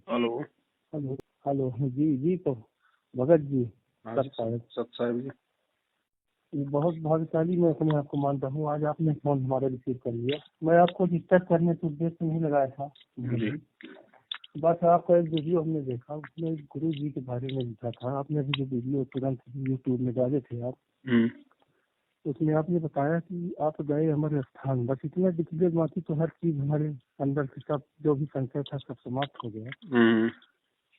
Hello. Hello. Hello जी जी। तो भगत जी, हाँ sir जी। साहब, सत साहब जी। ये बहुत भाग्यशाली मैं अपने आप को मानता हूँ। आज आपने फोन हमारा रिसीव कर लिया। मैं आपको डिस्टर्ब करने के उद्देश्य से नहीं लगाया था भगत जी। जी। बस आपका एक वीडियो हमने देखा, उसमें गुरु जी के बारे में लिखा था। आपने अभी जो वीडियो तुरंत यूट्यूब में डाले थे आप, हम्म। उसमें आपने बताया कि आप गए हमारे स्थान। बस इतना डिक्लेयर, बाकी तो हर चीज हमारे अंदर से सब जो भी संशय था सब समाप्त हो गया। हम्म।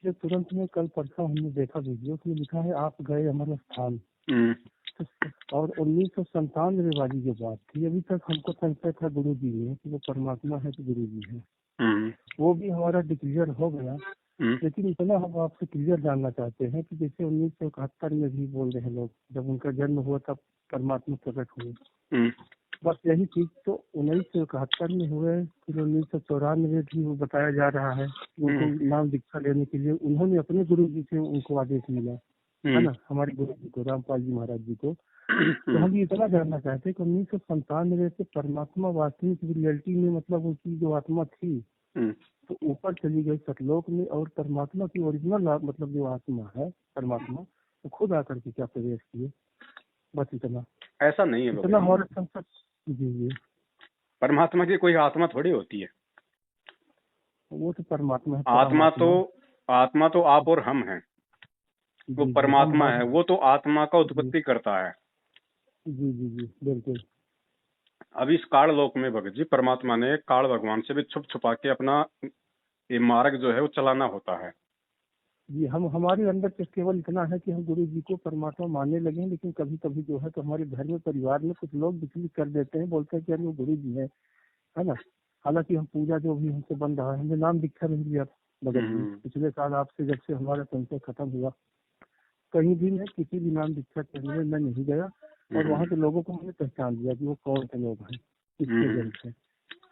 ये तुरंत में कल परसों हमने देखा वीडियो, उसमें लिखा है आप गए हमारे स्थान। हम्म। और 1997 वाली जो बात थी, अभी तक हमको संशय था गुरु जी में कि वो परमात्मा है तो गुरु जी है। हम्म। वो भी हमारा डिक्लियर हो गया। हम्म। लेकिन इतना हम आपसे क्लियर जानना चाहते हैं कि जैसे 1971 में भी बोल रहे हैं लोग, जब उनका जन्म हुआ तब परमात्मा प्रकट हुए। हम्म। बस यही चीज तो 1971 में हुए। फिर 1994 में भी वो बताया जा रहा है कि उनको हम्म। नाम दीक्षा लेने के लिए उन्होंने अपने गुरु जी से उनको आदेश मिला, है ना, हमारे गुरु जी को, रामपाल जी महाराज जी को। तो हम ये इतना जानना चाहते हैं कि 1997 से परमात्मा वास्तविक रियलिटी में, मतलब उनकी जो आत्मा थी तो ऊपर चली गई सतलोक में, और परमात्मा की ओरिजिनल मतलब जो आत्मा है परमात्मा, वो खुद आकर के क्या प्रवेश किए। बस इतना ऐसा नहीं है इतना बाबा जी। हमारे संसद। जी जी। परमात्मा की कोई आत्मा थोड़ी होती है। वो तो परमात्मा है, आत्मा परमात्मा। आत्मा तो आप और हम हैं। वो जी जी, हम परमात्मा हैं। है, वो तो आत्मा का जी उत्पत्ति करता है। जी जी जी, बिल्कुल। अब इस काल लोक में भगत जी परमात्मा ने काल भगवान से भी छुप छुपा के अपना ये मार्ग जो है वो चलाना होता है। जी, हम हमारे अंदर तो केवल इतना है कि हम गुरु जी को परमात्मा मानने लगे हैं। लेकिन कभी कभी जो है तो हमारे घर में, परिवार में कुछ लोग विचलित कर देते हैं, बोलते हैं कि अरे वो गुरु जी है ना। हालांकि हम पूजा जो भी हमसे बन रहा है, हमने नाम दीक्षा नहीं लिया भगत जी हम्म। पिछले साल आपसे, जब से हमारा संशय खत्म हुआ। कहीं भी मैं किसी भी नाम दीक्षा करने में मैं नहीं गया। और वहाँ के लोगों को मैंने पहचान लिया कि वो कौन से लोग हैं, किसके जन थे।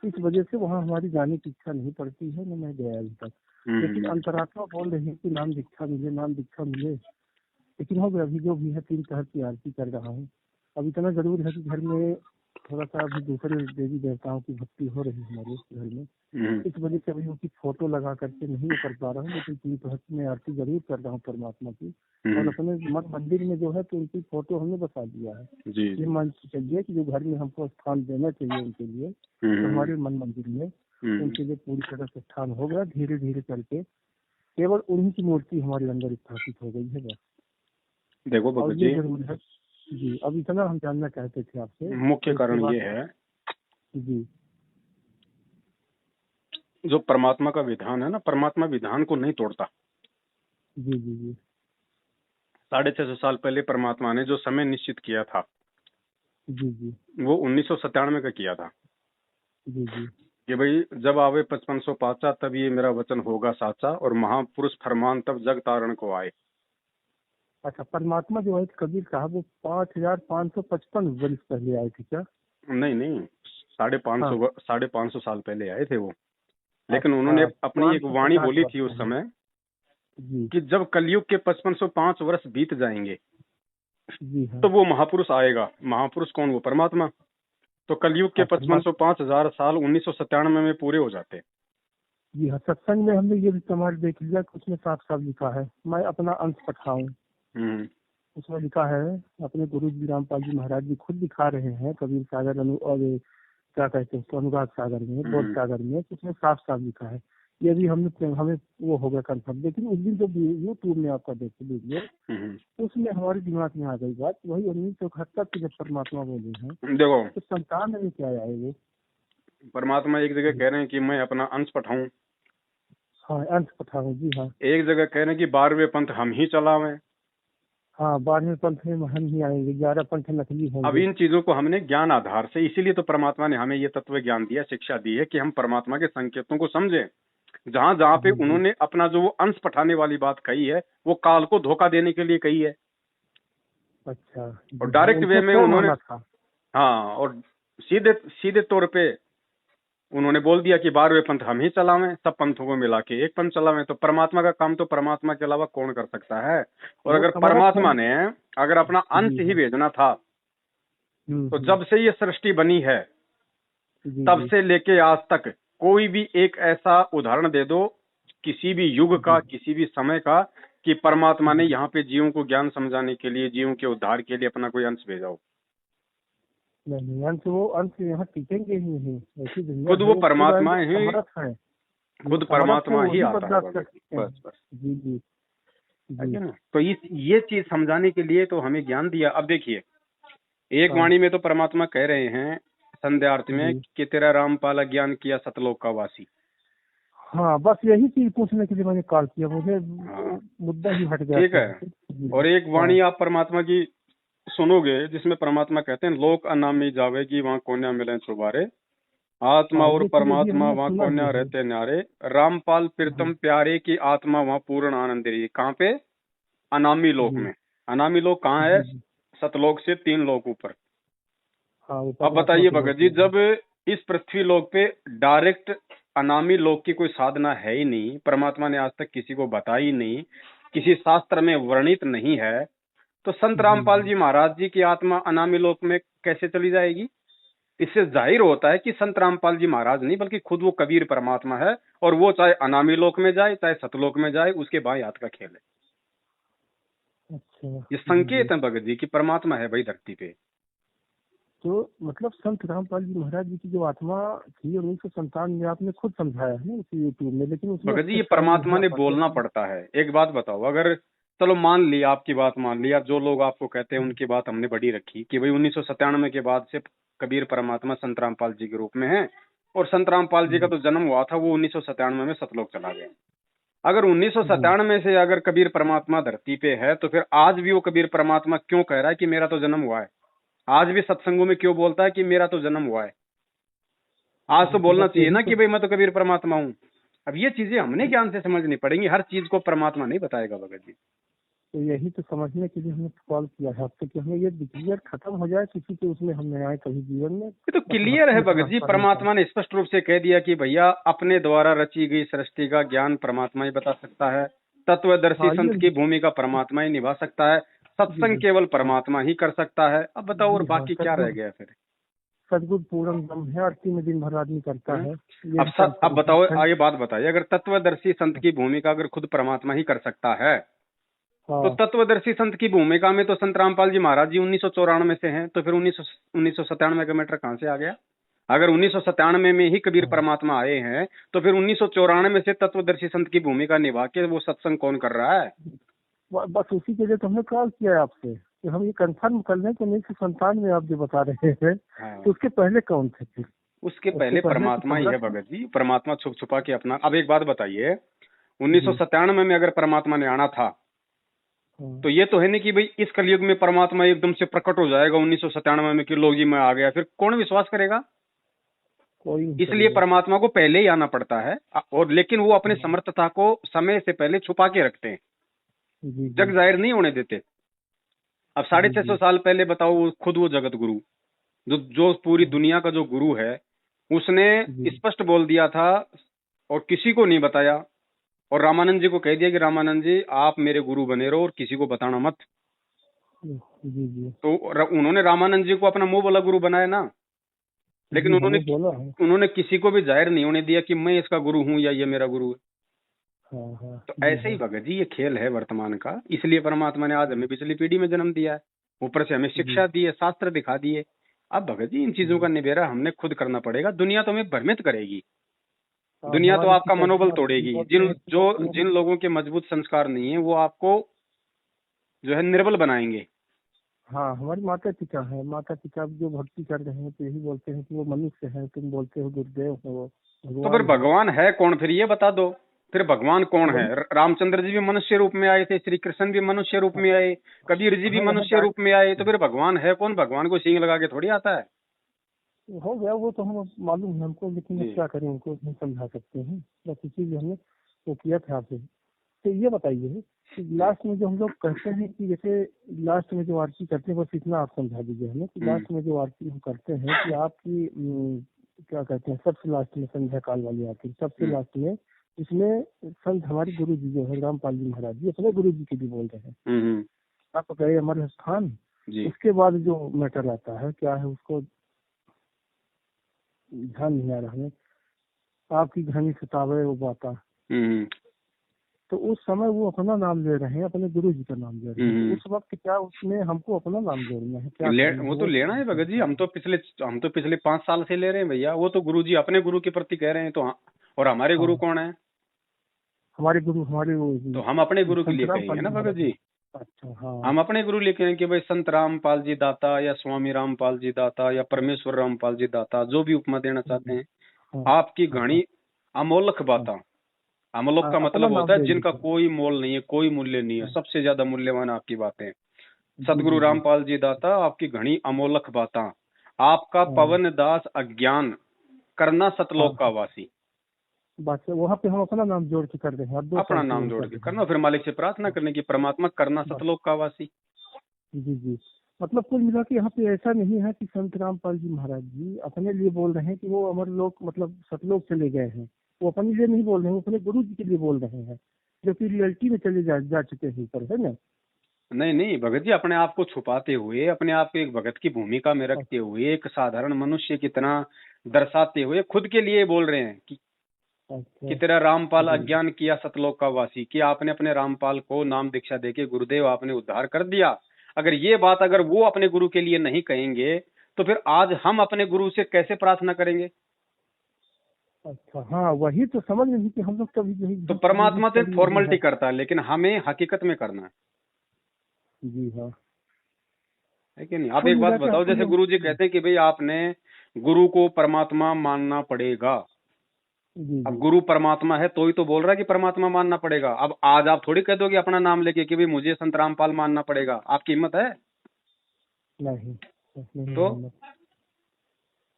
इस वजह से वहाँ हमारी जाने की इच्छा नहीं पड़ती है, न मैं गया अभी तक। लेकिन अंतरात्मा बोल रही है कि नाम दीक्षा मिले, नाम दीक्षा मिले। लेकिन हो गया, अभी जो भी है 3 तरह की आरती कर रहा हूँ। अब इतना जरूर है कि घर में थोड़ा सा अभी दूसरे देवी देवताओं की भक्ति हो रही है हमारे घर में। इस वजह से अभी उनकी फोटो लगा करके नहीं वो कर पा रहा हूँ। लेकिन 3 तरह की मैं आरती जरूर कर रहा हूँ परमात्मा की। और अपने मठ मंदिर में जो है तो उनकी फोटो हमने बता दिया है। जी ये मान के चलिए कि जो घर में हमको स्थान देना चाहिए उनके लिए, तो हमारे मन मंदिर में उनके लिए पूरी तरह से स्थान हो गया। धीरे धीरे करके केवल उन्हीं की मूर्ति हमारे अंदर स्थापित हो गई है बस। देखो और भगत ये जी, जरूर है जी। अब इतना हम जानना चाहते थे आपसे। मुख्य तो इसके कारण बाद ये है, जी जो परमात्मा का विधान है ना, परमात्मा विधान को नहीं तोड़ता। जी जी जी 650 साल पहले परमात्मा ने जो समय निश्चित किया था जी जी वो 1997 का किया था जी जी। कि भाई जब आवे 5500 पाचा तब ये मेरा वचन होगा साचा, और महापुरुष फरमान तब जग तारण को आए। अच्छा, परमात्मा जो है कबीर साहब, वो 5555 वर्ष पहले आए थे क्या? नहीं नहीं, हाँ। 550 साल पहले आए थे वो। लेकिन उन्होंने अच्छा, अपनी एक वाणी 550 बोली वर्ष थी उस पहले। समय जी कि जब कलयुग के 5505 वर्ष बीत जाएंगे जी हाँ। तो वो महापुरुष आएगा। महापुरुष कौन? वो परमात्मा। तो कलयुग के हाँ 5505 साल 1997 में पूरे हो जाते। जी हाँ, सत्संग में हमने ये भी समाज देख लिया कि उसमें साफ साफ लिखा है, मैं अपना अंश पठाऊं। हम्म। उसमें लिखा है, अपने गुरु जी रामपाल जी महाराज जी खुद दिखा रहे हैं कबीर सागर और ये क्या कहते हैं उसको, अनुराग सागर में, बोध सागर में। तो उसमें साफ साफ लिखा है। ये भी हमें वो हो गया कंफर्म। लेकिन उस दिन जो यूट्यूब में आपका देखे वीडियो, उसमें हमारे दिमाग में आ गई बात, वही 1971 की जब परमात्मा बोले हैं देखो, तो संतान में क्या आए वो। परमात्मा एक जगह कह रहे हैं कि मैं अपना अंश पठाऊं, हाँ, अंश पठाऊं। जी हाँ। एक जगह कह रहे हैं कि 12वें पंथ हम ही चलावें। हाँ, 12वें पंथ में हम ही आएंगे, 11 पंथ नकली अब होंगे। इन चीजों को हमने ज्ञान आधार से, इसीलिए तो परमात्मा ने हमें ये तत्व ज्ञान दिया, शिक्षा दी है कि हम परमात्मा के संकेतों को समझें। जहां जहां पे जी जी। उन्होंने अपना जो वो अंश पठाने वाली बात कही है, वो काल को धोखा देने के लिए कही है। अच्छा और जी हाँ, डायरेक्ट वे उनको में शो उन्होंने, माना था। हाँ, और सीधे सीधे तौर पे उन्होंने बोल दिया कि 12वें पंथ हम ही चलावें, सब पंथों को मिला के एक पंथ चलावें। तो परमात्मा का काम तो परमात्मा के अलावा कौन कर सकता है? और वो अगर हमारा परमात्मा ने अगर अपना अंश जी ही हाँ। भेजना था, तो जब से ये सृष्टि बनी है जी तब जी से लेके आज तक कोई भी एक ऐसा उदाहरण दे दो किसी भी युग का, किसी भी समय का, कि परमात्मा ने यहाँ पे जीवों को ज्ञान समझाने के लिए, जीवों के उद्धार के लिए अपना कोई अंश भेजा हो? नहीं, अंश वो अंश यहाँ टिकेंगे ही नहीं। ऐसी दुनिया खुद वो परमात्मा ही, समर्थ है, खुद परमात्मा ही आता है बर्दाश्त कर भगत। सकते हैं। बस बस, जी जी है जी। क्या ना? तो ये चीज समझाने के लिए तो हमें ज्ञान दिया। अब देखिए, एक हाँ। वाणी में तो परमात्मा कह रहे हैं संध्यार्थ में जी। कि तेरा रामपाल ज्ञान किया सतलोक का वासी। हाँ, बस यही चीज पूछने के लिए मैंने कॉल किया, मुझे हाँ, मुद्दा ही हट गया ठीक था। है। जी। और एक हाँ वाणी आप परमात्मा की सुनोगे जिसमें परमात्मा कहते हैं लोक अनामी जावेगी वहां कोन्या मिले छुबारे, आत्मा हाँ, और ये चीज अभी परमात्मा हमने वहां सुना कोन्या भी है। रहते न्यारे, रामपाल जी प्रीतम प्यारे की आत्मा वहां पूर्ण आनंद रही। कहाँ पे? अनामी लोक जी में। अनामी लोक कहाँ है? जी जी। सतलोक से 3 लोक ऊपर। हाँ, वो अब परमात्मा बताइए की भगत बात जी, है। जब इस पृथ्वी लोक पे डायरेक्ट अनामी लोक की कोई साधना है ही नहीं, परमात्मा ने आज तक किसी को बताई नहीं, किसी शास्त्र में वर्णित नहीं है, तो संत जी रामपाल जी। जी महाराज जी की आत्मा अनामी लोक में कैसे चली जाएगी? इससे जाहिर होता है कि संत रामपाल जी महाराज नहीं बल्कि खुद वो कबीर परमात्मा है, और वो चाहे अनामी लोक में जाए चाहे सतलोक में जाए उसके बाएं हाथ का खेल है। अच्छा। ये जी जी। संकेत है भगत जी कि परमात्मा है भाई धरती पे। तो मतलब संत रामपाल जी महाराज जी की जो आत्मा थी 1957 में, आपने खुद समझाया है उसी यूट्यूब में, लेकिन उसमें भगत जी ये स्पष्टता नहीं परमात्मा है, ने आप बोलना बताइए। पड़ता है। एक बात बताओ, अगर चलो मान लिया, आपकी बात मान लिया, जो लोग आपको कहते हैं उनकी बात हमने बड़ी रखी कि भाई 1997 के बाद से कबीर परमात्मा संत रामपाल जी के रूप में है, और संत रामपाल जी का तो जन्म हुआ था वो 1997 में सतलोक चला गया। अगर जी 1997 से अगर कबीर परमात्मा धरती पे है, तो फिर आज भी वो कबीर परमात्मा क्यों कह रहा है कि मेरा तो जन्म हुआ है? आज भी सत्संगों में क्यों बोलता है कि मेरा तो जन्म हुआ है? आज तो तो बोलना बस चाहिए यही ना तो। कि भाई मैं तो कबीर परमात्मा हूँ। अब ये चीजें हमने ज्ञान से समझनी पड़ेंगी, हर चीज को परमात्मा नहीं बताएगा भगत जी। तो यही तो समझने के लिए हमने कॉल किया है आपसे कि हमें ये क्लियर खत्म हो जाए, किसी के उसमें हम नए आए कभी जीवन में। ये तो बस क्लियर है भक्ति भगत अपना जी, करना चाहते। परमात्मा ने स्पष्ट रूप से कह दिया कि भैया अपने द्वारा रची गई सृष्टि का ज्ञान परमात्मा ही बता सकता है, तत्वदर्शी हाँ संत ये। की भूमिका परमात्मा ही निभा सकता है, जी सत्संग जी। केवल हाँ परमात्मा ही कर सकता है। अब बताओ और जी। हाँ, बाकी क्या रह गया फिर? सदगुरु पूर्ण ब्रह्म है, आरती में दिन भर आदमी करता हैं? है। ये भी अब कंफर्म बताओ, है। आगे बात बताइए, अगर तत्वदर्शी संत की भूमिका अगर खुद परमात्मा ही कर सकता है, तो हाँ तत्वदर्शी संत की भूमिका में तो संत रामपाल जी महाराज जी 1994 से हैं, तो फिर 1997 का मैटर कहाँ से आ गया? अगर 1997 में ही कबीर हाँ। परमात्मा आए हैं, तो फिर 1994 से तत्वदर्शी संत की भूमिका निभा के वो सत्संग कौन कर रहा है? बस उसी के लिए तो हमने कॉल किया है आपसे कि हम ये कंफर्म कर लें कि 1997 में आप जो बता रहे हैं, हाँ, तो उसके पहले कौन थे फिर? उसके उसके पहले पहले तो परमात्मा ही है सम्राट थे। भगत जी। परमात्मा छुप छुपा के अपना, अब एक बात बताइए, जी। 1997 में अगर परमात्मा ने आना था, हाँ। तो ये तो है नहीं कि भाई इस कलयुग में परमात्मा एकदम से प्रकट हो जाएगा 1997 में कि लो जी मैं आ गया, फिर कौन विश्वास करेगा? कोई नहीं इसलिए करेगा। परमात्मा को पहले ही आना पड़ता है, और लेकिन वो अपने हाँ। समर्थता को समय से पहले छुपा के रखते हैं, जी जी जग जाहिर नहीं होने देते। अब साढ़े जी छह सौ जी साल पहले बताओ, खुद वो जगत गुरु जो जो पूरी हाँ, दुनिया का जो गुरु है, उसने जी स्पष्ट बोल दिया था और किसी को नहीं बताया, और रामानंद जी को कह दिया कि रामानंद जी आप मेरे गुरु बने रहो और किसी को बताना मत। जी जी। तो उन्होंने रामानंद जी को अपना मुंह वाला गुरु बनाया ना, लेकिन जी हमें बोला है। उन्होंने किसी को भी जाहिर नहीं होने दिया कि मैं इसका गुरु हूं या ये मेरा गुरु है। हाँ हाँ। तो जी ऐसे ही हाँ। भगत जी ये खेल है वर्तमान का, इसलिए परमात्मा ने आज हमें पिछली पीढ़ी में जन्म दिया है, ऊपर से हमें जी शिक्षा दी है, शास्त्र दिखा दिए। अब भगत जी इन चीजों का जी। निबेरा हमने खुद करना पड़ेगा, दुनिया तो हमें भ्रमित करेगी, हाँ, दुनिया तो हमारे आपका पिताजी मनोबल आप तोड़ेगी। बोलते जिन हैं कि जो अपने। जिन लोगों के मजबूत संस्कार नहीं है वो आपको जो है निर्बल बनाएंगे। हाँ, हमारे माता पिता हैं, माता पिता जो भक्ति कर रहे हैं तो यही बोलते हैं कि वो मनुष्य है, तुम बोलते हो गुरुदेव है, वो तो फिर भगवान है। भगवान है कौन? फिर ये बता दो, फिर भगवान कौन है? वही रामचंद्र जी भी मनुष्य रूप में आए थे, श्री कृष्ण भी मनुष्य रूप में आए, कबीर जी भी हाँ यहाँ मनुष्य जाए। रूप में आए, तो फिर भगवान है कौन? भगवान को सींग लगा के थोड़ी आता है। हो गया वो तो हम मालूम है हमको, लेकिन अब जी क्या करें, उनको नहीं समझा सकते हैं। बस इसीलिए हमने वो किया था आपसे। तो ये बताइए कि लास्ट में जो हम लोग कहते हैं कि जैसे लास्ट में जो आरती करते हैं, बस इतना आप समझा दीजिए हमें कि हम्म लास्ट में जो आरती हम करते हैं कि आपकी क्या कहते हैं, सबसे लास्ट में संध्या काल वाली आरती, सबसे हम्म लास्ट में इसमें संत हमारे गुरु जी जो है रामपाल जी महाराज जी अपने गुरु जी के भी बोल रहे हैं, हम्म, आप गए हमारे स्थान। जी उसके बाद जो मैटर आता है क्या है, उसको ध्यान नहीं आ रहा हमें। आपकी घनी सतावे वो बाता, हम्म तो उस समय वो अपना नाम ले रहे हैं, अपने गुरु जी का नाम ले रहे हैं। तो उस वक्त क्या उसमें हमको अपना नाम जोड़ना है, क्या करना वो है? तो लेना है भगत जी। हम तो पिछले 5 साल से ले रहे हैं भैया। वो तो गुरु जी अपने गुरु के प्रति कह रहे हैं, तो हाँ। और हमारे गुरु हाँ, कौन है? हमारे गुरु हमारे वो तो हम अपने गुरु के लिए संतराम कहेंगे पाल ना जी भगत महाराज। जी। अच्छा, हाँ। हम अपने गुरु लिखे हैं कि भाई संत रामपाल जी दाता, या स्वामी रामपाल जी दाता, या परमेश्वर रामपाल जी दाता, जो भी उपमा देना चाहते हैं। हाँ, आपकी हाँ, घनी अमोलक हाँ, बाता। अमोलक हाँ, का अपना मतलब होता नाम है ले जिनका लीजिए। कोई मोल नहीं है, कोई मूल्य नहीं है, हाँ, सबसे ज्यादा मूल्यवान आपकी बातें। जी सतगुरु जी जी। रामपाल जी दाता, आपकी घनी अमोलक बाता। आपका हाँ, पवन दास अज्ञान, करना हाँ, सतलोक का वासी। बात है, वहाँ पे हम अपना नाम जोड़ के कर रहे हैं, अब 2 साल अपना से नाम यही जोड़ कर के रहे करना, हैं। फिर मालिक से प्रार्थना हाँ, करने की, परमात्मा करना बस। सतलोक का वासी। जी जी। मतलब कुल मिला के यहाँ पे ऐसा नहीं है कि संत रामपाल जी महाराज जी अपने लिए बोल रहे हैं कि वो अमर लोक मतलब सतलोक चले गए हैं। वो अपने लिए नहीं बोल रहे हैं, वो अपने गुरु जी के लिए बोल रहे हैं, जो कि रियलिटी में चले जा चुके हैं ऊपर, है ना। नहीं नहीं भगत जी, अपने आप को छुपाते हुए, अपने आप को एक भगत की भूमिका में रखते हुए, एक साधारण मनुष्य की तरह दर्शाते हुए खुद के लिए बोल रहे हैं कि अच्छा। तेरा रामपाल जी अज्ञान किया सतलोक का वासी, कि आपने अपने रामपाल को नाम दीक्षा देके गुरुदेव आपने उद्धार कर दिया। अगर ये बात अगर वो अपने गुरु के लिए नहीं कहेंगे, तो फिर आज हम अपने गुरु से कैसे प्रार्थना करेंगे? अच्छा, हाँ वही तो समझ नहीं कि हम लोग कभी तो यही परमात्मा तो एक स्टडी यही फॉर्मेलिटी है। करता है, लेकिन हमें हकीकत में करना जी हाँ। है कि नहीं? आप कुल एक बात मिला के बताओ, हमको जैसे ये गुरु जी कहते हैं कि भाई आपने गुरु को परमात्मा मानना पड़ेगा। जी अब जी। गुरु परमात्मा है तो ही तो बोल रहा है कि परमात्मा मानना पड़ेगा। अब आज आप थोड़ी कह दोगे अपना नाम लेके कि भाई मुझे संत रामपाल मानना पड़ेगा। आपकी हिम्मत है? नहीं, नहीं तो है हिम्मत।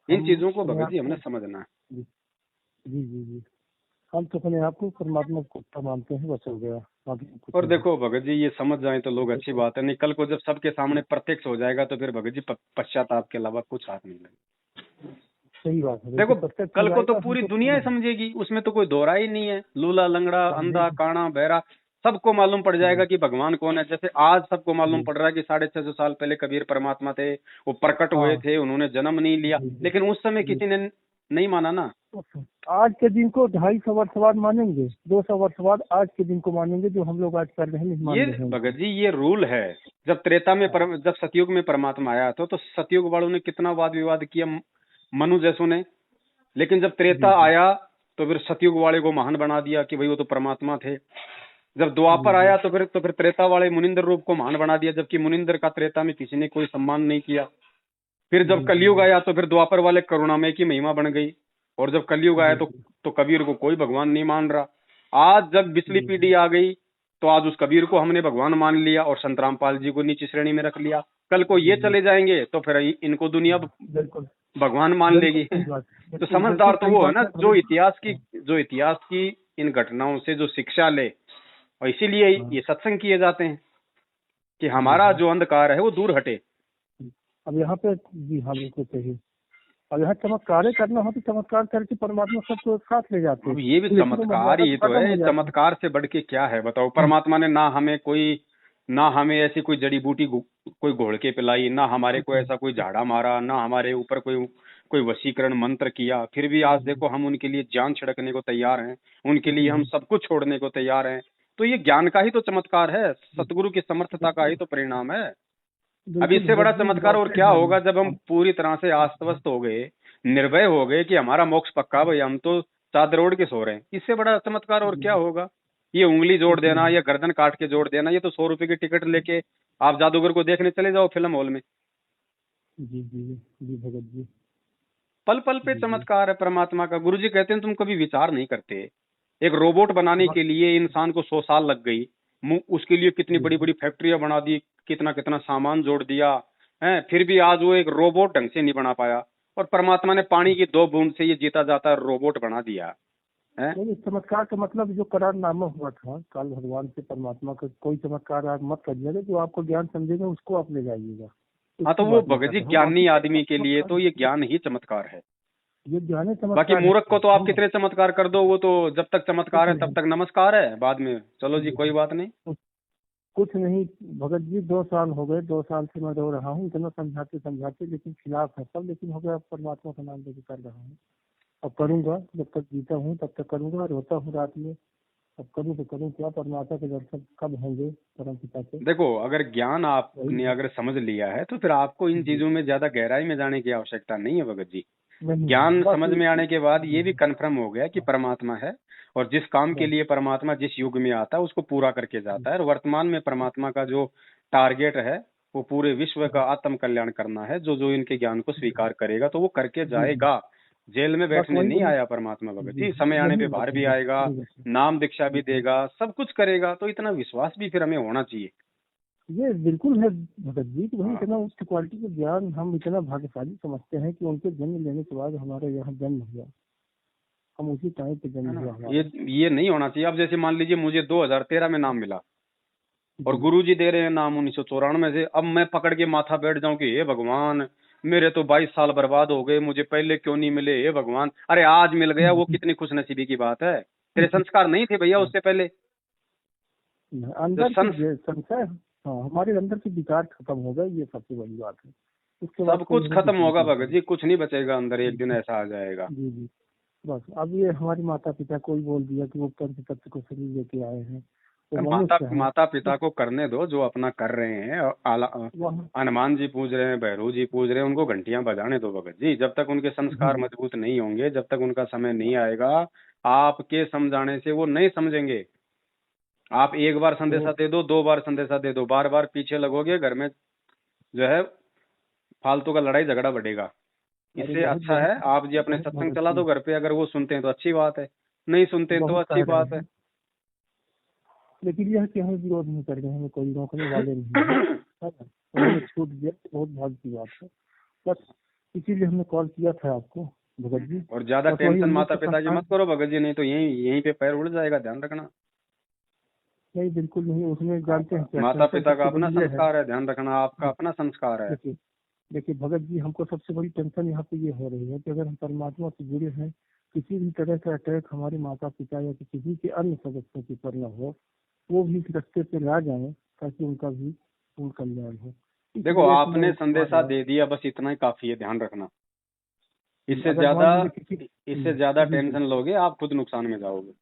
इन हम चीजों को अपने भगत आप जी हमने को समझना है। जी जी जी जी। हम तो अपने आप को परमात्मा को मानते हैं, बस हो गया, बाकी कुछ और नहीं। देखो भगत जी, ये समझ जाए तो लोग अच्छी देखो, बात है, नहीं कल को जब सबके सामने प्रत्यक्ष हो जाएगा तो फिर भगत जी पश्चाताप के अलावा कुछ हाथ नहीं लगेगा। सही बात है, देखो देखिए प्रत्यक्ष हो कल को तो जाएगा पूरी हमको दुनिया ही समझ समझेगी, उसमें तो कोई दोहरा ही नहीं है। लूला लंगड़ा अंधा समझेगी। काना बहरा सबको मालूम पड़ जाएगा जी कि भगवान कौन है। जैसे आज सबको मालूम जी। पड़ रहा है कि 650 साल पहले कबीर परमात्मा थे, वो प्रकट हुए हाँ। थे, उन्होंने जन्म नहीं लिया, जी जी लेकिन उस समय जी। किसी ने नहीं माना ना। आज के दिन को 250 वर्ष बाद मानेंगे, 200 वर्ष बाद आज के दिन को मानेंगे, जो हम लोग आज कर रहे हैं नहीं ये मान रहे हैं भगत उनको। जी ये रूल है। जब त्रेता में हाँ, जब सतयुग में परमात्मा आया तो सतयुग वालों ने कितना वाद विवाद किया, मनु जैसों ने। लेकिन जब त्रेता जी जी आया तो फिर सतयुग वाले को महान बना दिया कि भाई वो तो परमात्मा थे। जब जी द्वापर जी आया तो फिर त्रेता वाले मुनिंदर रूप को महान बना दिया, जबकि मुनिंदर का त्रेता में किसी ने कोई सम्मान नहीं किया। फिर जब जी जी कलयुग आया तो फिर द्वापर वाले करुणामय की महिमा बन गई। और जब कलयुग आया जी जी तो कबीर को कोई भगवान नहीं मान रहा। आज जब पिछली जी जी। पीढ़ी आ गई तो आज उस कबीर को हमने भगवान मान लिया और संत रामपाल जी को नीची श्रेणी में रख लिया। कल को ये जी जी। चले जाएंगे तो फिर इनको दुनिया हाँ, बिल्कुल भगवान मान बिल्कुल लेगी। सही बात, तो बिल्कुल बिल्कुल समझदार तो सही वो है बात ना है भगत जी। जो इतिहास की इन घटनाओं से जो शिक्षा ले। और इसीलिए हाँ ये सत्संग किए जाते हैं कि जी हमारा हाँ। जो अंधकार है वो दूर हटे। अब यहाँ पे जी हाँ बिल्कुल सही। अब यहाँ चमत्कार करना हो तो चमत्कार करके परमात्मा सबको साथ ले जाते हैं, अब ये भी लेकिन वो चमत्कार मर्यादा ही तो तो खत्म है। हो जाती चमत्कार से बढ़ के क्या है बताओ? है। परमात्मा ने ना हमें ऐसी कोई जड़ी बूटी कोई घोल के पिलाई, ना हमारे कुछ को नहीं, ऐसा कोई कुछ झाड़ा मारा, ना हमारे ऊपर कोई कोई वशीकरण मंत्र किया। फिर भी आज नहीं। देखो हम उनके लिए जान छिड़कने को तैयार हैं, उनके जी लिए हम जी सब कुछ छोड़ने को तैयार हैं। तो ये ज्ञान का ही तो चमत्कार है, जी, सतगुरु की समर्थता का ही बिल्कुल तो परिणाम है। अब बिल्कुल इससे बड़ा भगत जी, इस चमत्कार बात और से क्या हाँ होगा जब हम हाँ पूरी तरह से हाँ, आश्वस्त हो गए, निर्भय हो गए कि हमारा मोक्ष पक्का, भाई हम तो चादर ओढ़ के सो रहे हैं। इससे बड़ा चमत्कार और जी क्या जी, होगा? ये उंगली जोड़ कुछ देना नहीं। या गर्दन काट के जोड़ देना, ये तो 100 रुपए की टिकट लेके आप जादूगर को देखने चले जाओ फिल्म हॉल में। जी जी जी भगत जी। पल पल पे जी जी। चमत्कार है परमात्मा का। गुरु जी कहते हैं तुम कभी विचार नहीं करते। एक रोबोट बनाने हाँ के लिए इंसान को 100 साल लग गई। उसके लिए कितनी जी बड़ी हाँ बड़ी फैक्ट्रियां बना दी, कितना कितना सामान जोड़ दिया है, फिर भी आज वो एक रोबोट ढंग से नहीं बना पाया। और परमात्मा ने पानी की 2 बूंद से ये जीता जाता रोबोट बना दिया है। नहीं, इस चमत्कार का मतलब जो करारनामा हुआ था काल भगवान से परमात्मा का, कोई चमत्कार आप मत करिएगा, जो आपको ज्ञान समझेगा उसको आप ले जाइएगा, हाँ तो उसकी वो बात मैं भगत कर जी रहा हूँ, बाकी ज्ञानी सबका आदमी के लिए चमत्कार तो ये ज्ञान ही चमत्कार है। ये ज्ञान है, बाकी चमत्कार मूर्ख है, को तो आप हम कितने चमत्कार कर दो, वो तो जब तक कुछ चमत्कार है तब नहीं। तक नमस्कार है, बाद में चलो जी जी कोई हाँ, बात नहीं। कुछ कुछ नहीं भगत जी, 2 साल हो गए, 2 साल से मैं रो रहा हूँ, इतना समझाते समझाते लेकिन खिलाफ है सब, लेकिन हो गया, अब परमात्मा का नाम लेके कर रहा हूँ। अब करूंगा, जब तक जीता हूँ तब तक करूंगा, रोता हूँ रात में, अब करूँ तो करूँ क्या, परमात्मा के दर्शन कब होंगे परम पिता के? देखो, अगर ज्ञान आपने वही अगर समझ लिया है तो फिर आपको इन जी, चीजों में ज्यादा गहराई में जाने की आवश्यकता नहीं है भगत जी। नहीं ज्ञान बस समझ में आने के बाद जी ये भी हाँ, कन्फर्म हो गया कि हाँ, परमात्मा है, और जिस काम के बस लिए परमात्मा जिस युग में आता है उसको पूरा करके जी, जाता है। और वर्तमान में परमात्मा का जो टारगेट है वो पूरे विश्व का हाँ, आत्म कल्याण करना है। जो जो इनके ज्ञान को जी स्वीकार करेगा तो वो करके जी जी, जाएगा। जेल में बस बैठने वही नहीं वही आया परमात्मा भगत जी जी, समय आने पे नहीं बाहर बस भी जी आएगा, जी बस नाम दीक्षा भी जी जी। देगा, सब कुछ करेगा। तो इतना विश्वास भी फिर हमें होना चाहिए। ये बिल्कुल है भगत जी कि वही हाँ, इतना उच्च क्वालिटी का ज्ञान हम इतना भाग्यशाली समझते हैं कि उनके जन्म लेने के बाद हमारे यहाँ जन्म हुआ, हम उसी टाइम पे है जन्म ना। हुआ ये हमारा। ये नहीं होना चाहिए। अब जैसे मान लीजिए मुझे 2013 में नाम मिला और जी गुरुजी दे रहे हैं नाम 1994 से। अब मैं पकड़ के माथा बैठ जाऊं कि हे भगवान, मेरे तो 22 साल बर्बाद हो गए, मुझे पहले क्यों नहीं मिले, हे भगवान। अरे आज मिल गया, वो कितनी खुशनसीबी की बात है। तेरे संस्कार नहीं थे भैया उससे पहले? जो अंदर की संस संशय, हाँ हमारे अंदर के विकार खत्म हो गए, ये सबसे बड़ी बात है। उसके बाद सब कोई कुछ हमें खत्म कुछ नहीं होगा कर भगत जी, कुछ नहीं बचेगा अंदर, एक दिन पाएगा। ऐसा आ जाएगा। जी जी, बस अब ये हमारे माता पिता कोई बोल दिया कि वो पंच तत्व को शरीर लेके आए हैं, वो माता मनुष्य हैं। माता पिता बस को करने दो जो अपना कर रहे हैं। और वह हनुमान जी पूज रहे हैं, भैरू जी पूज रहे हैं, उनको घंटियां बजाने दो भगत जी। जब तक उनके संस्कार जी मजबूत नहीं होंगे, जब तक उनका समय नहीं आएगा, आपके समझाने से वो नहीं समझेंगे। आप एक बार वो संदेशा दे दो, 2 बार संदेशा दे दो, बार बार पीछे लगोगे, घर में जो है फालतू का लड़ाई झगड़ा बढ़ेगा। अरे इससे बहुत अच्छा बहुत है आप जी अपने बहुत सत्संग भगत चला जी दो घर पे। अगर वो सुनते हैं तो अच्छी बात है, नहीं सुनते हैं तो बहुत अच्छी कह रहे बात है। हैं, लेकिन यह कि हम विरोध नहीं कर रहे हैं, हमें कोई रोकने वाले नहीं है, है ना? उन्होंने छूट दिया तो बहुत भाग्य की बात है। बस इसीलिए हमने कॉल किया था आपको भगत जी। और ज्यादा बस वही टेंशन माता पिता की 1997, मत करो भगत जी, नहीं तो यहीं यहीं पे पैर उड़ जाएगा, ध्यान रखना। नहीं बिल्कुल नहीं, उसमें जानते हैं क्या माता टेंशन पिता का सबसे अपना बड़ी ये है। संस्कार है, ध्यान रखना, आपका अपना संस्कार है। देखिए देखिए भगत जी, हमको सबसे बड़ी टेंशन यहाँ पे ये हो रही है कि अगर हम परमात्मा से जुड़े हैं, किसी भी तरह का अटैक हमारे माता पिता या किसी के अन्य सदस्यों के ऊपर न हो, वो भी इस रास्ते पे ना जाए, ताकि उनका भी पूर्ण कल्याण हो। इस देखो, वजह से मैं आपने आ संदेशा गया। दे दिया, बस इतना ही काफी है, ध्यान रखना। इससे अगर ज्यादा मान लीजिए किसी इससे ज्यादा जी जी, टेंशन लोगे आप खुद नुकसान में जाओगे।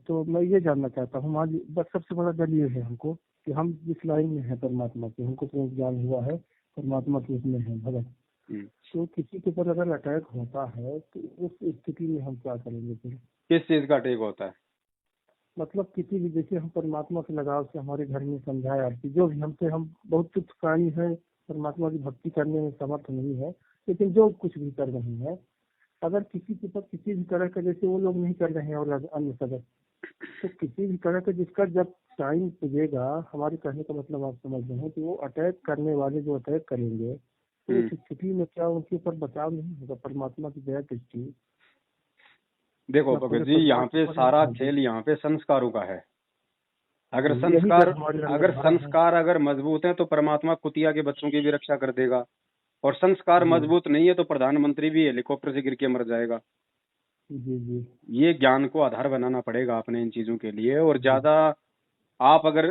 तो मैं ये जानना चाहता हूँ, मान लीजिए बस सबसे बड़ा डर ये है हमको कि हम जिस लाइन में है परमात्मा के, हमको तो ज्ञान हुआ है परमात्मा के उसमें है भगत, हम्म। तो किसी के ऊपर अगर अटैक होता है तो उस स्थिति में हम क्या करेंगे फिर? किस चीज का टेक होता है? मतलब किसी भी, जैसे हम परमात्मा के लगाव से हमारे घर में समझाया आरती जो भी हमसे, हम बहुत तुच्छ प्राणी है, परमात्मा की भक्ति करने में समर्थ नहीं है, लेकिन जो कुछ भी कर रहे हैं, अगर किसी के ऊपर किसी भी तरह का, जैसे वो लोग नहीं कर रहे हैं और अन्य सदस्य, तो किसी भी तरह का जिसका जब टाइम पुजेगा, हमारे कहने का मतलब आप समझ रहे हैं कि वो अटैक करने वाले जो अटैक करेंगे, तो उस हम्म। स्थिति में क्या उनके ऊपर बचाव नहीं होगा? परमात्मा की दया दृष्टि देखो या भगत पूरे जी, परिवार यहाँ के पे ऊपर सारा नहीं खेल यहाँ पे संस्कारों का है। अगर जी, यही संस्कार डर हमारे अंदर अगर भरा है। संस्कार अगर मजबूत है तो परमात्मा कुतिया के बच्चों की भी रक्षा कर देगा। और संस्कार जी मजबूत नहीं है तो प्रधानमंत्री भी हेलीकॉप्टर से गिर के मर जाएगा। जी जी ये ज्ञान को आधार बनाना पड़ेगा अपने इन चीजों के लिए। और जी ज्यादा आप अगर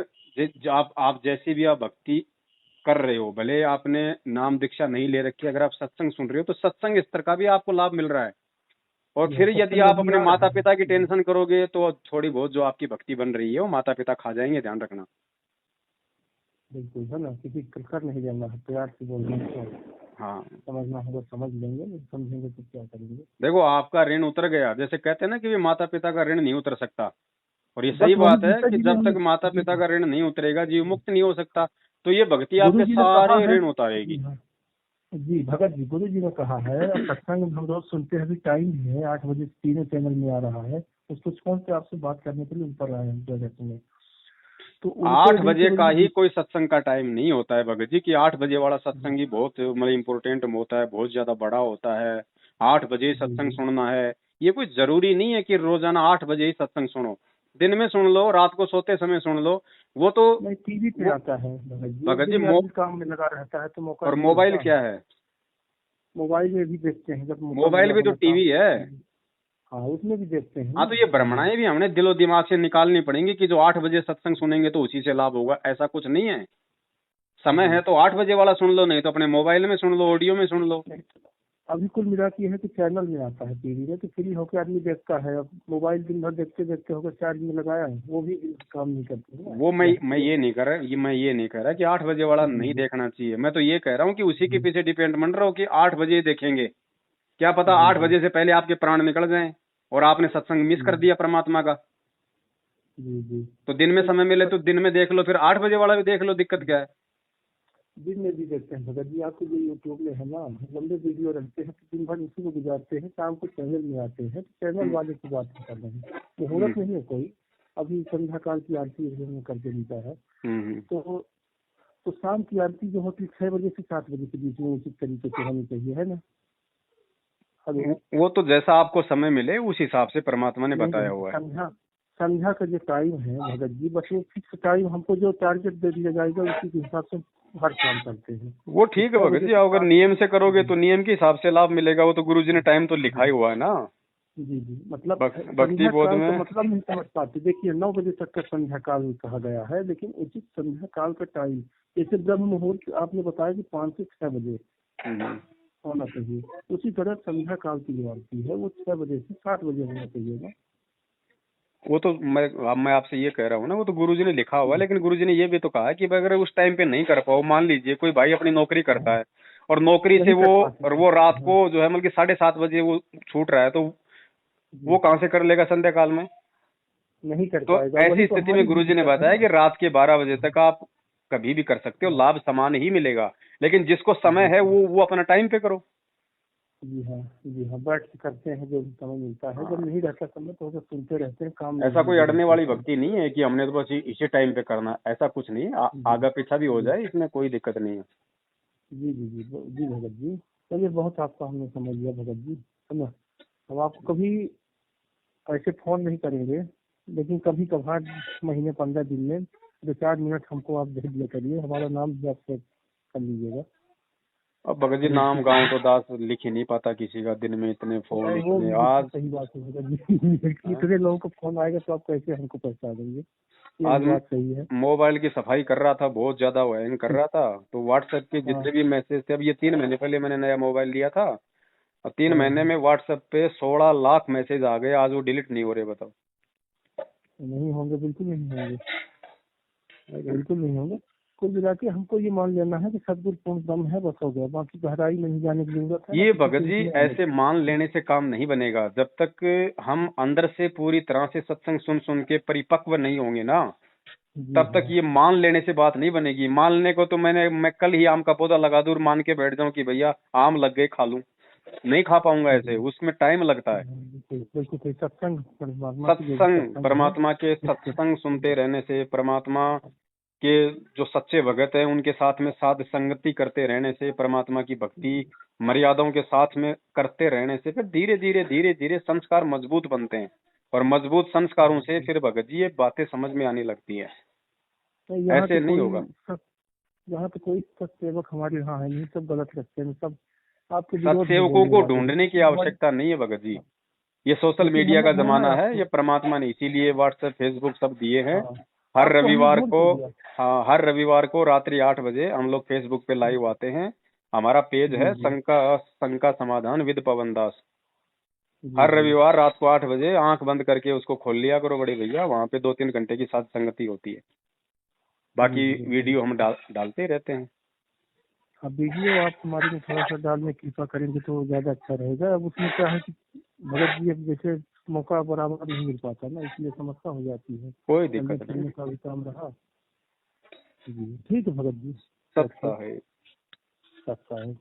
आप जैसी भी आप भक्ति कर रहे हो, भले आपने नाम दीक्षा नहीं ले रखी, अगर आप सत्संग सुन रहे हो तो सत्संग स्तर का भी आपको लाभ मिल रहा है। और जी हाँ, फिर यदि सत्संग आप अभी अपने आ माता रहा है पिता की जी। टेंशन करोगे तो थोड़ी बहुत जो आपकी भक्ति बन रही है वो माता पिता खा जाएंगे, ध्यान रखना। बिल्कुल है ना, किसी को कर नहीं देना है, प्यार से बोलना है, हाँ, समझना होगा समझ लेंगे, नहीं समझेंगे तो क्या करेंगे? देखो आपका ऋण उतर गया, जैसे कहते हैं ना कि भी माता पिता का ऋण नहीं उतर सकता। और ये बस सही वही बात है गीता कि जी में जब हमने तक माता जी पिता हाँ, का ऋण नहीं उतरेगा, जीव मुक्त नहीं हो सकता। तो ये भक्ति गुरु आपके जी ने कहा सारे है ऋण उतारेगी। जी हाँ, जी भगत जी, गुरु जी ने कहा है, और सत्संग हम रोज सुनते हैं, अभी टाइम भी है 8 बजे तीनों चैनल में आ रहा है, उसको फोन पे आपसे बात करने के लिए ऊपर आए हैं जगत में, तो उनके 8 बजे रिलेटेड का ही में कोई सत्संग का टाइम नहीं होता है भगत जी, कि 8 बजे वाला सत्संग ही बहुत मतलब इम्पोर्टेंट होता है, बहुत ज्यादा बड़ा होता है। 8 बजे ही जी सत्संग जी, सुनना है, ये कोई जरूरी नहीं है कि रोजाना 8 बजे ही सत्संग सुनो। दिन में सुन लो, रात को सोते समय सुन लो। वो तो नहीं टीवी पे वो आता है भगत जी, और भगत जी दिन में आदमी काम में लगा रहता है तो मौका और नहीं मोबाइल मिलता है। क्या है? मोबाइल में भी देखते हैं जब मौका मोबाइल मिला भी तो होना काम। टीवी है। हाँ उसमें भी देखते हैं हाँ, ना तो ये जी। भ्रमणाएं भी हमने दिलो दिमाग से निकालनी पड़ेंगी कि जो 8 बजे सत्संग सुनेंगे तो उसी से लाभ होगा, ऐसा कुछ नहीं है। समय जी है तो 8 बजे वाला सुन लो, नहीं तो अपने मोबाइल में सुन लो, ऑडियो में सुन लो। नहीं, अभी कुल मिला के ये है कि चैनल में आता है टीवी में, तो फ्री होकर आदमी देखता है। अब मोबाइल दिन भर देखते देखते होकर चार्ज में लगाया है, वो भी काम नहीं करते हैं। वो मैं ये नहीं कर रहा, मैं ये नहीं कह रहा कि 8 बजे वाला नहीं देखना चाहिए। मैं तो ये कह रहा हूँ कि उसी के पीछे डिपेंड बन रहा हो कि 8 बजे देखेंगे, क्या पता 8 बजे से पहले आपके प्राण निकल जाएं और आपने सत्संग मिस कर दिया परमात्मा का। जी जी। तो दिन में समय मिले तो दिन में देख लो, फिर 8 बजे वाला भी देख लो, दिक्कत क्या है। दिन में भी देखते हैं भगत जी, आपके जो यूट्यूब में है ना लंबे वीडियो रहते हैं, तो दिन भर उसी को गुजारते हैं, शाम को चैनल में आते हैं, तो चैनल वाले की बात नहीं कर रहे हैं। मुहूर्त नहीं है कोई, अभी संध्या काल की आरती में करके मिलता है। तो शाम की आरती जो होती है 6 बजे से 7 बजे के बीच में उचित तरीके से होनी चाहिए, है ना। वो तो जैसा आपको समय मिले उस हिसाब से परमात्मा ने बताया हुआ है। संध्या का जो टाइम है भगत जी, बस वो फिक्स टाइम हमको जो टारगेट दे दिया जाएगा उसी के हिसाब से हर काम करते हैं। वो ठीक है भगत जी, अगर नियम से करोगे तो नियम के हिसाब से लाभ मिलेगा। वो तो गुरुजी ने टाइम तो लिखा ही हुआ है ना। जी जी, मतलब भक्ति बोध में मतलब नहीं समझ पाते। देखिए 9 बजे तक का संध्या काल कहा गया है, लेकिन उचित संध्या काल का टाइम जैसे ब्रह्म मुहूर्त आपने बताया कि 5 से 6 बजे होना चाहिए, उसी तरह संध्या काल की जो आरती है वो 6 बजे से 7 बजे होना चाहिए ना। वो तो मैं आपसे ये कह रहा हूँ ना, वो तो गुरुजी ने लिखा हुआ है, लेकिन गुरुजी ने ये भी तो कहा है कि अगर उस टाइम पे नहीं कर पाओ, मान लीजिए कोई भाई अपनी नौकरी करता है और नौकरी से वो रात को जो है मतलब कि 7:30 बजे वो छूट रहा है, तो वो कहाँ से कर लेगा संध्या काल में, नहीं कर तो पाएगा। ऐसी स्थिति में गुरुजी ने बताया कि रात के 12 बजे तक आप कभी भी कर सकते हो, लाभ समान ही मिलेगा, लेकिन जिसको समय है वो अपना टाइम पे करो। जी हाँ, बैठ के करते हैं जो समय मिलता है। जब नहीं रहता समय तो सुनते रहते हैं काम। ऐसा कोई अड़ने वाली भक्ति नहीं है कि हमने तो बस इसी टाइम पे करना, ऐसा कुछ नहीं है। आगा पीछा भी हो जाए, इसमें कोई दिक्कत नहीं है। जी जी जी जी भगत जी, चलिए बहुत आपका हमने समझ लिया भगत जी, है ना। अब आपको कभी ऐसे फोन नहीं करेंगे, लेकिन कभी कभार महीने 15 दिन में 2-4 मिनट हमको आप दे दिया करिए, हमारा नाम भी आप सेव कर लीजिएगा। अब भगत जी नाम गाँव तो दास लिख ही नहीं पाता किसी का, दिन में इतने फोन, इतने आज सही बात है भगत जी। इतने लोगों को फोन आएगा तो आप कैसे हमको पहचान देंगे, आज बात सही है। मोबाइल की सफाई कर रहा था, बहुत ज्यादा हैंग कर रहा था, तो व्हाट्सएप के जितने भी मैसेज थे, अब ये 3 महीने पहले मैंने नया मोबाइल लिया था, और 3 महीने में व्हाट्सएप पे 16 लाख मैसेज आ गए, आज वो डिलीट नहीं हो रहे। बताओ। नहीं होंगे, बिल्कुल नहीं होंगे, बिल्कुल नहीं होंगे। कुल मिला के हमको ये मान लेना है कि सदगुरु पूर्ण ब्रह्म है, बस हो गया, बाकी गहराई में नहीं जाने की जरूरत है। ये भगत जी ऐसे मान लेने से काम नहीं बनेगा, जब तक हम अंदर से पूरी तरह से सत्संग सुन सुन के परिपक्व नहीं होंगे ना, तब तक ये मान लेने से बात नहीं बनेगी। मान लेने को तो मैं कल ही आम का पौधा लगा दूं और मान के बैठ जाऊं कि भैया आम लग गए खा लूं, नहीं खा पाऊंगा ऐसे, उसमें टाइम लगता है। सत्संग परमात्मा के सत्संग सुनते रहने से, परमात्मा के जो सच्चे भगत हैं उनके साथ में साध संगति करते रहने से, परमात्मा की भक्ति मर्यादाओं के साथ में करते रहने से फिर धीरे धीरे धीरे धीरे संस्कार मजबूत बनते हैं, और मजबूत संस्कारों से फिर भगत जी ये बातें समझ में आने लगती है। ऐसे नहीं होगा। यहाँ पे कोई सत्सेवक हमारे यहाँ है नहीं, सब गलत रखते हैं, सब आपके सत्सेवकों को ढूंढने की आवश्यकता नहीं है भगत जी, ये सोशल मीडिया का जमाना है, ये परमात्मा ने इसीलिए व्हाट्सएप फेसबुक सब दिए हैं। हर रविवार को रात्रि 8 बजे हम लोग फेसबुक पे लाइव आते हैं। हमारा पेज है शंका समाधान विद पवन दास। हर रविवार रात को 8 बजे आंख बंद करके उसको खोल लिया करो बड़े भैया, वहाँ पे 2-3 घंटे की साथ संगति होती है। बाकी वीडियो हम डालते रहते हैं। अब वीडियो आप हमारे में थोड़ा सा डालने की कृपा करेंगे तो ज्यादा अच्छा रहेगा। अब उसमें क्या है कि भगत जी अब जैसे मौका बराबर नहीं मिल पाता ना, इसलिए समस्या हो जाती है। कोई दिक्कत नहीं, का भी काम रहा जी। ठीक है भगत जी, सत्ता है।